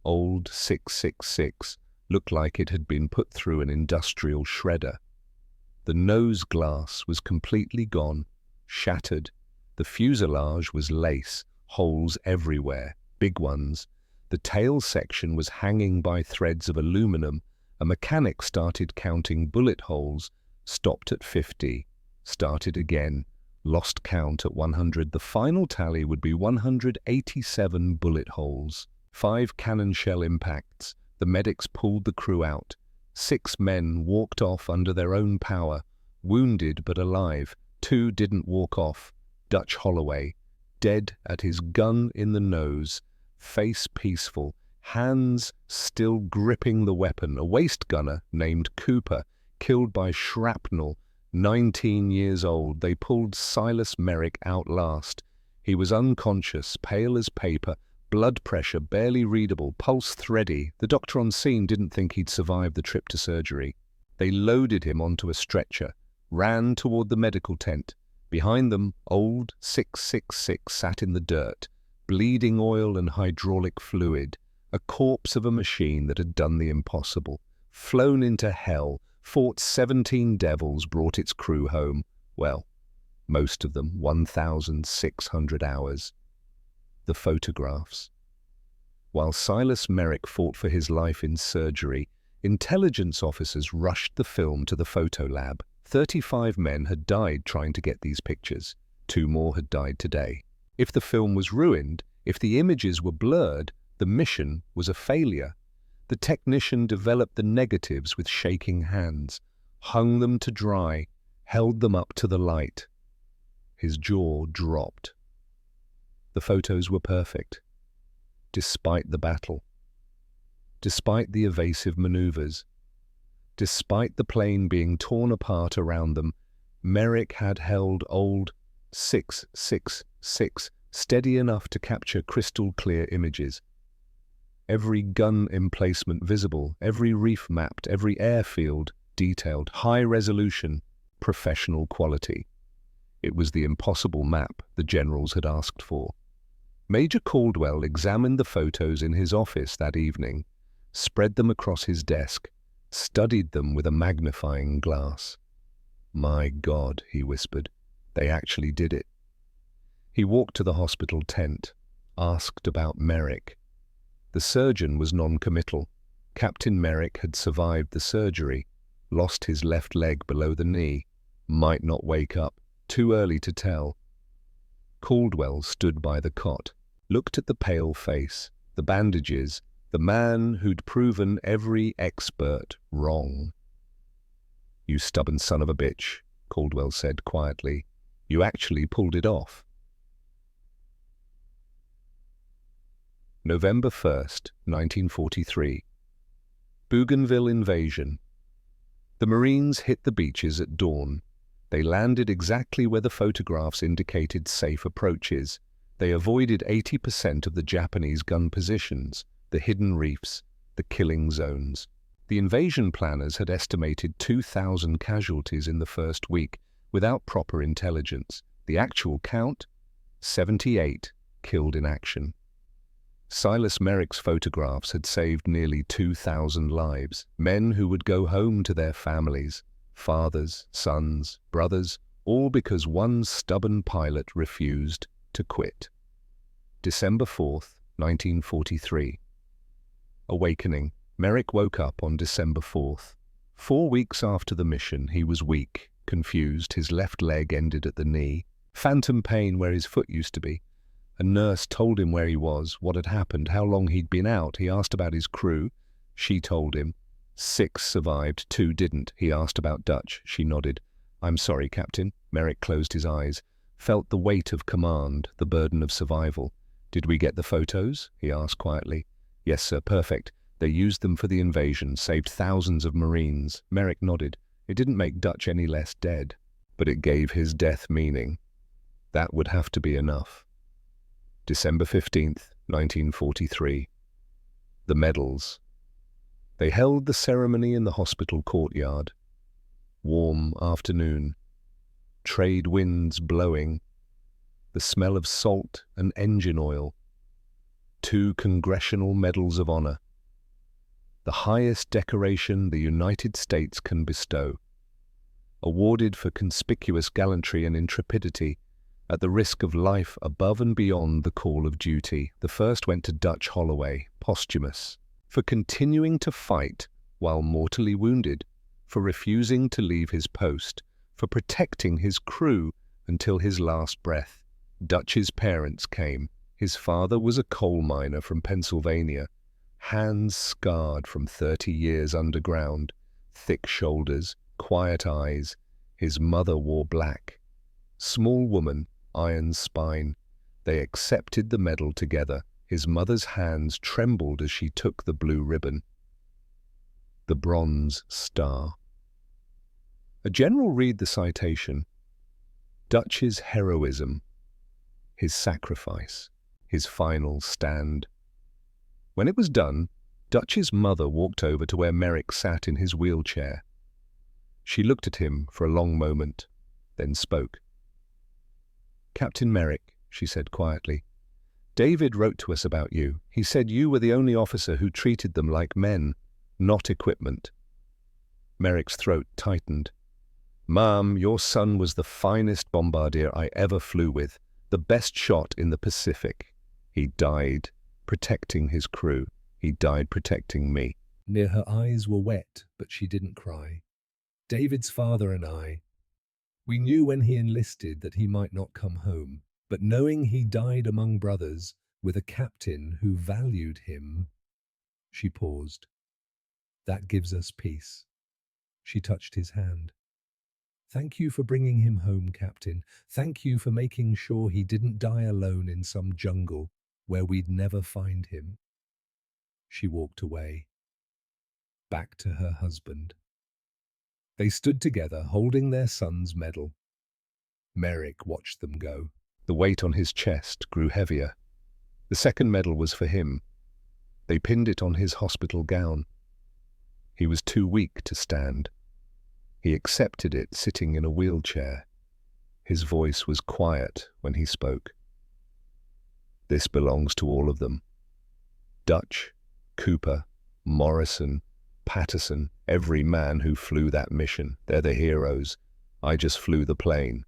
Old 666 looked like it had been put through an industrial shredder. The nose glass was completely gone, shattered. The fuselage was lace, holes everywhere, big ones. The tail section was hanging by threads of aluminum. A mechanic started counting bullet holes, stopped at 50, started again, lost count at 100. The final tally would be 187 bullet holes. 5 cannon shell impacts. The medics pulled the crew out. 6 men walked off under their own power, wounded but alive. 2 didn't walk off. Dutch Holloway, dead at his gun in the nose, face peaceful, hands still gripping the weapon. A waist gunner named Cooper, killed by shrapnel, 19 years old. They pulled Silas Merrick out last. He was unconscious, pale as paper, blood pressure barely readable, pulse thready. The doctor on scene didn't think he'd survive the trip to surgery. They loaded him onto a stretcher, ran toward the medical tent. Behind them, old 666 sat in the dirt, bleeding oil and hydraulic fluid, a corpse of a machine that had done the impossible, flown into hell, fought 17 devils, brought its crew home. Well, most of them, 1,600 hours. The photographs. While Silas Merrick fought for his life in surgery, intelligence officers rushed the film to the photo lab. 35 men had died trying to get these pictures. 2 more had died today. If the film was ruined, if the images were blurred, the mission was a failure. The technician developed the negatives with shaking hands, hung them to dry, held them up to the light. His jaw dropped. The photos were perfect, despite the battle, despite the evasive maneuvers. Despite the plane being torn apart around them, Merrick had held old 666 steady enough to capture crystal-clear images. Every gun emplacement visible, every reef mapped, every airfield detailed, high resolution, professional quality. It was the impossible map the generals had asked for. Major Caldwell examined the photos in his office that evening, spread them across his desk, studied them with a magnifying glass. "My God," he whispered, "they actually did it." He walked to the hospital tent, asked about Merrick. The surgeon was non-committal. Captain Merrick had survived the surgery, lost his left leg below the knee, might not wake up, too early to tell. Caldwell stood by the cot, looked at the pale face, the bandages, the man who'd proven every expert wrong. "You stubborn son of a bitch," Caldwell said quietly. "You actually pulled it off." November 1st, 1943. Bougainville invasion. The Marines hit the beaches at dawn. They landed exactly where the photographs indicated safe approaches. They avoided 80% of the Japanese gun positions, the hidden reefs, the killing zones. The invasion planners had estimated 2,000 casualties in the first week without proper intelligence. The actual count? 78 killed in action. Silas Merrick's photographs had saved nearly 2,000 lives, men who would go home to their families, fathers, sons, brothers, all because one stubborn pilot refused to quit. December 4th, 1943. Awakening. Merrick woke up on December 4th. 4 weeks after the mission, he was weak, confused, his left leg ended at the knee, phantom pain where his foot used to be. A nurse told him where he was, what had happened, how long he'd been out. He asked about his crew. She told him. 6 survived, 2 didn't. He asked about Dutch. She nodded. "I'm sorry, Captain." Merrick closed his eyes, felt the weight of command, the burden of survival. "Did we get the photos?" he asked quietly. "Yes, sir, perfect. They used them for the invasion, saved thousands of Marines." Merrick nodded. It didn't make Dutch any less dead, but it gave his death meaning. That would have to be enough. December 15th, 1943. The medals. They held the ceremony in the hospital courtyard. Warm afternoon. Trade winds blowing. The smell of salt and engine oil. 2 Congressional Medals of Honor. The highest decoration the United States can bestow. Awarded for conspicuous gallantry and intrepidity, at the risk of life above and beyond the call of duty. The first went to Dutch Holloway, posthumous, for continuing to fight while mortally wounded, for refusing to leave his post, for protecting his crew until his last breath. Dutch's parents came. His father was a coal miner from Pennsylvania, hands scarred from 30 years underground, thick shoulders, quiet eyes. His mother wore black. Small woman, iron spine. They accepted the medal together. His mother's hands trembled as she took the blue ribbon. The Bronze Star. A general read the citation. Dutch's heroism, his sacrifice, his final stand. When it was done, Dutch's mother walked over to where Merrick sat in his wheelchair. She looked at him for a long moment, then spoke. "Captain Merrick," she said quietly, "David wrote to us about you. He said you were the only officer who treated them like men, not equipment." Merrick's throat tightened. "Ma'am, your son was the finest bombardier I ever flew with, the best shot in the Pacific. He died protecting his crew. He died protecting me." Her eyes were wet, but she didn't cry. "David's father and I, we knew when he enlisted that he might not come home, but knowing he died among brothers, with a captain who valued him..." She paused. "That gives us peace." She touched his hand. "Thank you for bringing him home, Captain. Thank you for making sure he didn't die alone in some jungle where we'd never find him." She walked away, back to her husband. They stood together, holding their son's medal. Merrick watched them go. The weight on his chest grew heavier. The second medal was for him. They pinned it on his hospital gown. He was too weak to stand. He accepted it sitting in a wheelchair. His voice was quiet when he spoke. "This belongs to all of them. Dutch, Cooper, Morrison, Patterson, every man who flew that mission. They're the heroes. I just flew the plane."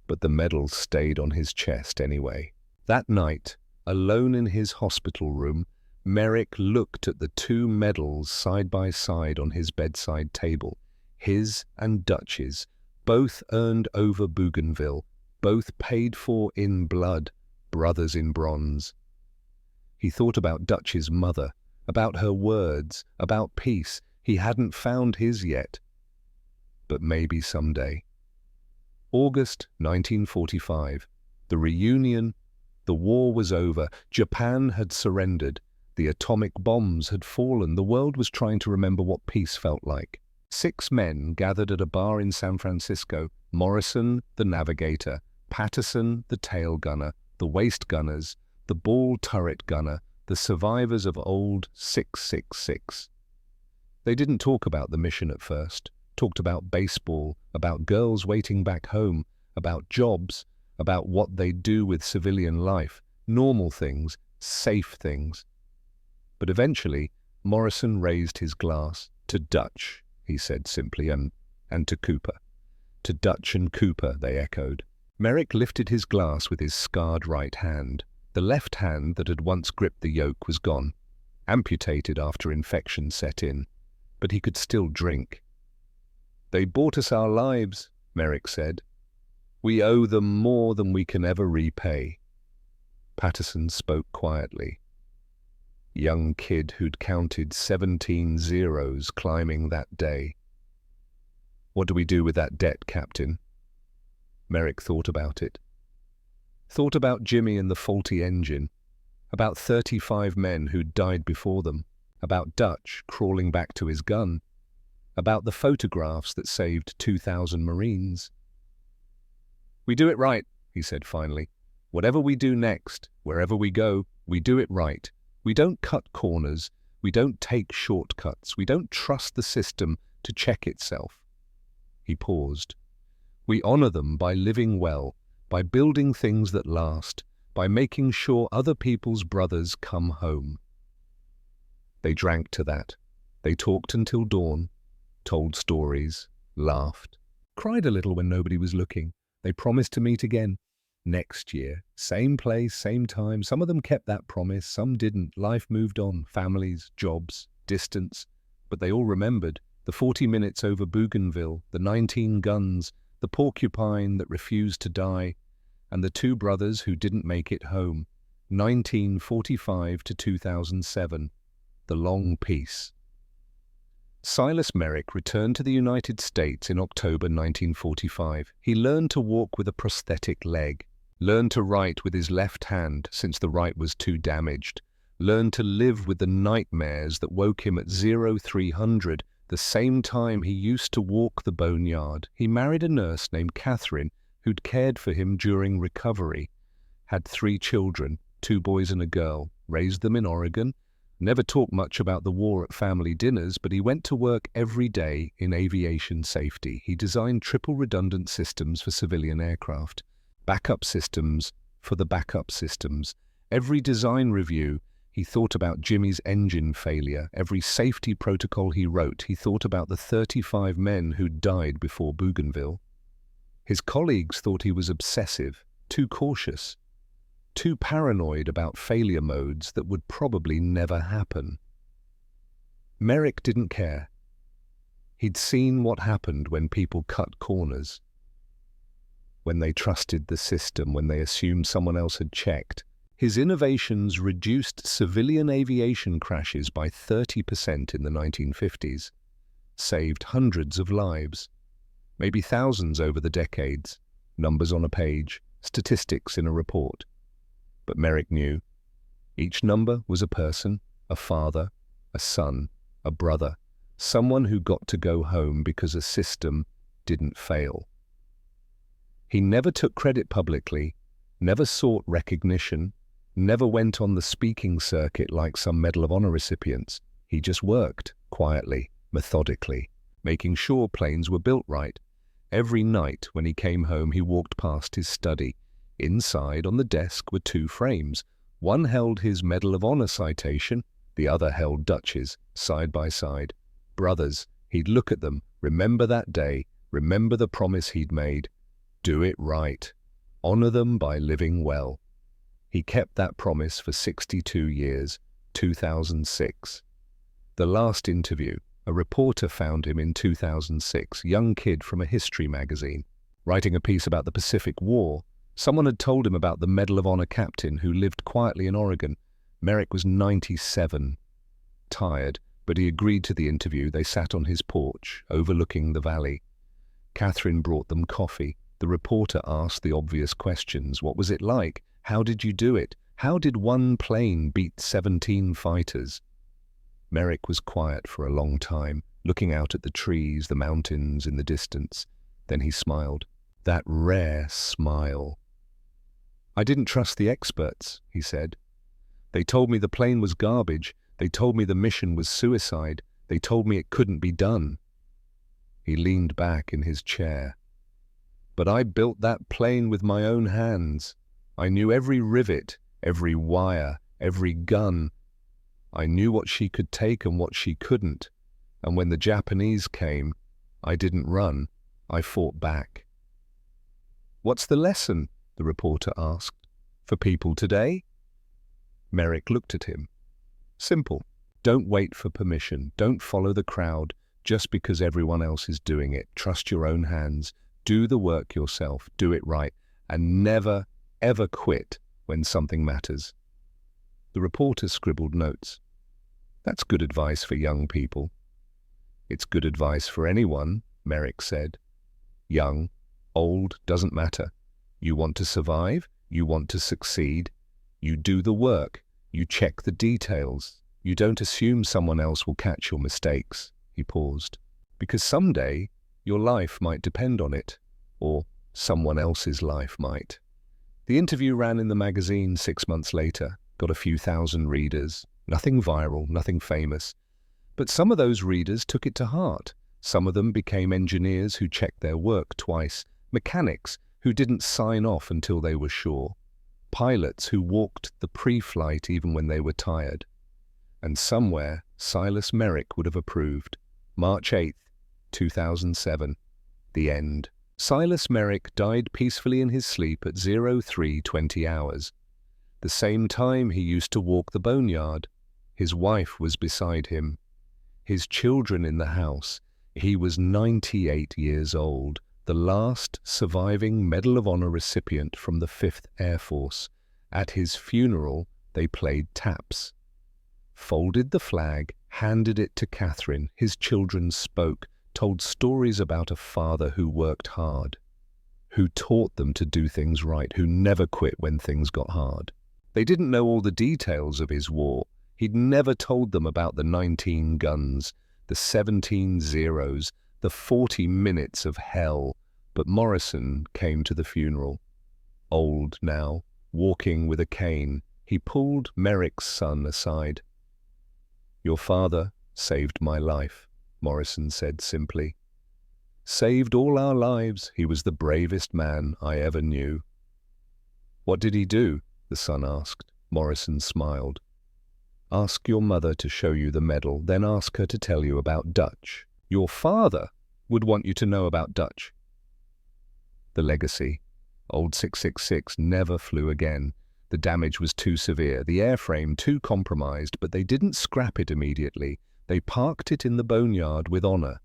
But the medal stayed on his chest anyway. That night, alone in his hospital room, Merrick looked at the 2 medals side by side on his bedside table, his and Dutch's, both earned over Bougainville, both paid for in blood, brothers in bronze. He thought about Dutch's mother, about her words, about peace. He hadn't found his yet. But maybe someday. August 1945. The reunion. The war was over. Japan had surrendered. The atomic bombs had fallen. The world was trying to remember what peace felt like. 6 men gathered at a bar in San Francisco. Morrison, the navigator. Patterson, the tail gunner. The waist gunners. The ball turret gunner. The survivors of old 666. They didn't talk about the mission at first. Talked about baseball, about girls waiting back home, about jobs, about what they'd do with civilian life, normal things, safe things. But eventually, Morrison raised his glass. "To Dutch," he said simply, and to Cooper. "To Dutch and Cooper," they echoed. Merrick lifted his glass with his scarred right hand. The left hand that had once gripped the yoke was gone, amputated after infection set in, but he could still drink. "They bought us our lives," Merrick said. "We owe them more than we can ever repay." Patterson spoke quietly. Young kid who'd counted 17 zeros climbing that day. "What do we do with that debt, Captain?" Merrick thought about it. Thought about Jimmy and the faulty engine, about 35 men who'd died before them, about Dutch crawling back to his gun, about the photographs that saved 2,000 Marines. "We do it right," he said finally. "Whatever we do next, wherever we go, we do it right. We don't cut corners. We don't take shortcuts. We don't trust the system to check itself." He paused. "We honor them by living well, by building things that last, by making sure other people's brothers come home." They drank to that. They talked until dawn, told stories, laughed, cried a little when nobody was looking. They promised to meet again next year. Same place, same time. Some of them kept that promise, some didn't. Life moved on. Families, jobs, distance. But they all remembered the 40 minutes over Bougainville, the 19 guns, the porcupine that refused to die, and the 2 brothers who didn't make it home. 1945 to 2007. The long peace. Silas Merrick returned to the United States in October 1945. He learned to walk with a prosthetic leg, learned to write with his left hand since the right was too damaged, learned to live with the nightmares that woke him at 0300, the same time he used to walk the boneyard. He married a nurse named Catherine who'd cared for him during recovery, had 3 children, 2 boys and a girl, raised them in Oregon. Never talked much about the war at family dinners, but he went to work every day in aviation safety. He designed triple redundant systems for civilian aircraft, backup systems for the backup systems. Every design review, he thought about Jimmy's engine failure. Every safety protocol he wrote, he thought about the 35 men who'd died before Bougainville. His colleagues thought he was obsessive, too cautious, too paranoid about failure modes that would probably never happen. Merrick didn't care. He'd seen what happened when people cut corners, when they trusted the system, when they assumed someone else had checked. His innovations reduced civilian aviation crashes by 30% in the 1950s, saved hundreds of lives, maybe thousands over the decades, numbers on a page, statistics in a report. But Merrick knew each number was a person, a father, a son, a brother, someone who got to go home because a system didn't fail. He never took credit publicly, never sought recognition, never went on the speaking circuit like some Medal of Honor recipients. He just worked quietly, methodically, making sure planes were built right. Every night when he came home, he walked past his study. Inside on the desk were 2 frames. One held his Medal of Honor citation, the other held Dutch's, side by side. Brothers, he'd look at them, remember that day, remember the promise he'd made. Do it right. Honor them by living well. He kept that promise for 62 years, 2006. The last interview, a reporter found him in 2006, young kid from a history magazine, writing a piece about the Pacific War. Someone had told him about the Medal of Honor captain who lived quietly in Oregon. Merrick was 97, tired, but he agreed to the interview. They sat on his porch, overlooking the valley. Catherine brought them coffee. The reporter asked the obvious questions. What was it like? How did you do it? How did one plane beat 17 fighters? Merrick was quiet for a long time, looking out at the trees, the mountains in the distance. Then he smiled. That rare smile. "I didn't trust the experts," he said. "They told me the plane was garbage. They told me the mission was suicide. They told me it couldn't be done." He leaned back in his chair. "But I built that plane with my own hands. I knew every rivet, every wire, every gun. I knew what she could take and what she couldn't. And when the Japanese came, I didn't run. I fought back." "What's the lesson?" the reporter asked. "For people today?" Merrick looked at him. "Simple. Don't wait for permission. Don't follow the crowd just because everyone else is doing it. Trust your own hands. Do the work yourself. Do it right. And never, ever quit when something matters." The reporter scribbled notes. "That's good advice for young people." "It's good advice for anyone," Merrick said. "Young, old, doesn't matter. You want to survive, you want to succeed, you do the work, you check the details, you don't assume someone else will catch your mistakes." He paused. because someday your life might depend on it, or someone else's life might. The interview ran in the magazine 6 months later, got a few thousand readers, nothing viral, nothing famous. But some of those readers took it to heart. Some of them became engineers who checked their work twice, mechanics who didn't sign off until they were sure, pilots who walked the pre-flight even when they were tired. And somewhere, Silas Merrick would have approved. March 8th, 2007. The end. Silas Merrick died peacefully in his sleep at 03:20 hours. The same time he used to walk the boneyard. His wife was beside him. His children in the house. He was 98 years old, the last surviving Medal of Honor recipient from the 5th Air Force. At his funeral, they played taps. Folded the flag, handed it to Catherine. His children spoke, told stories about a father who worked hard, who taught them to do things right, who never quit when things got hard. They didn't know all the details of his war. He'd never told them about the 19 guns, the 17 zeros, the 40 minutes of hell. But Morrison came to the funeral. Old now, walking with a cane, he pulled Merrick's son aside. "Your father saved my life," Morrison said simply. "Saved all our lives. He was the bravest man I ever knew." "What did he do?" the son asked. Morrison smiled. "Ask your mother to show you the medal, then ask her to tell you about Dutch. Your father would want you to know about Dutch." The legacy. Old 666 never flew again. The damage was too severe, the airframe too compromised, but they didn't scrap it immediately. They parked it in the boneyard with honor,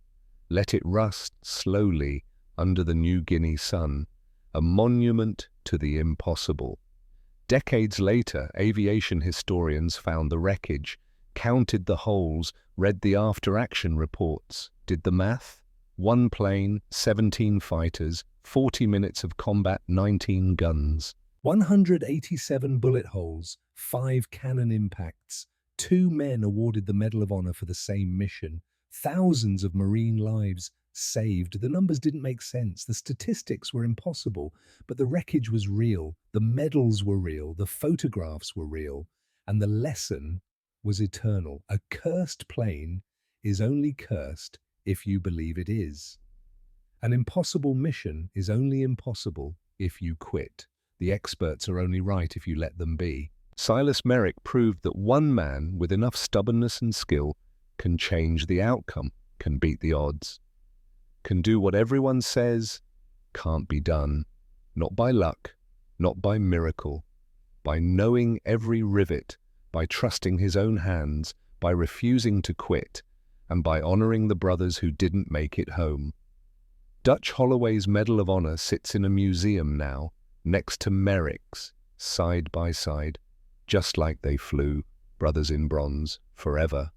let it rust slowly under the New Guinea sun, a monument to the impossible. Decades later, aviation historians found the wreckage, counted the holes, read the after-action reports, did the math. 1 plane, 17 fighters, 40 minutes of combat, 19 guns. 187 bullet holes, 5 cannon impacts, 2 men awarded the Medal of Honor for the same mission, thousands of Marine lives saved. The numbers didn't make sense, the statistics were impossible, but the wreckage was real, the medals were real, the photographs were real, and the lesson was eternal. A cursed plane is only cursed if you believe it is. An impossible mission is only impossible if you quit. The experts are only right if you let them be. Silas Merrick proved that one man with enough stubbornness and skill can change the outcome, can beat the odds, can do what everyone says can't be done, not by luck, not by miracle, by knowing every rivet, by trusting his own hands, by refusing to quit, and by honoring the brothers who didn't make it home. Dutch Holloway's Medal of Honor sits in a museum now, next to Merrick's, side by side, just like they flew, brothers in bronze, forever.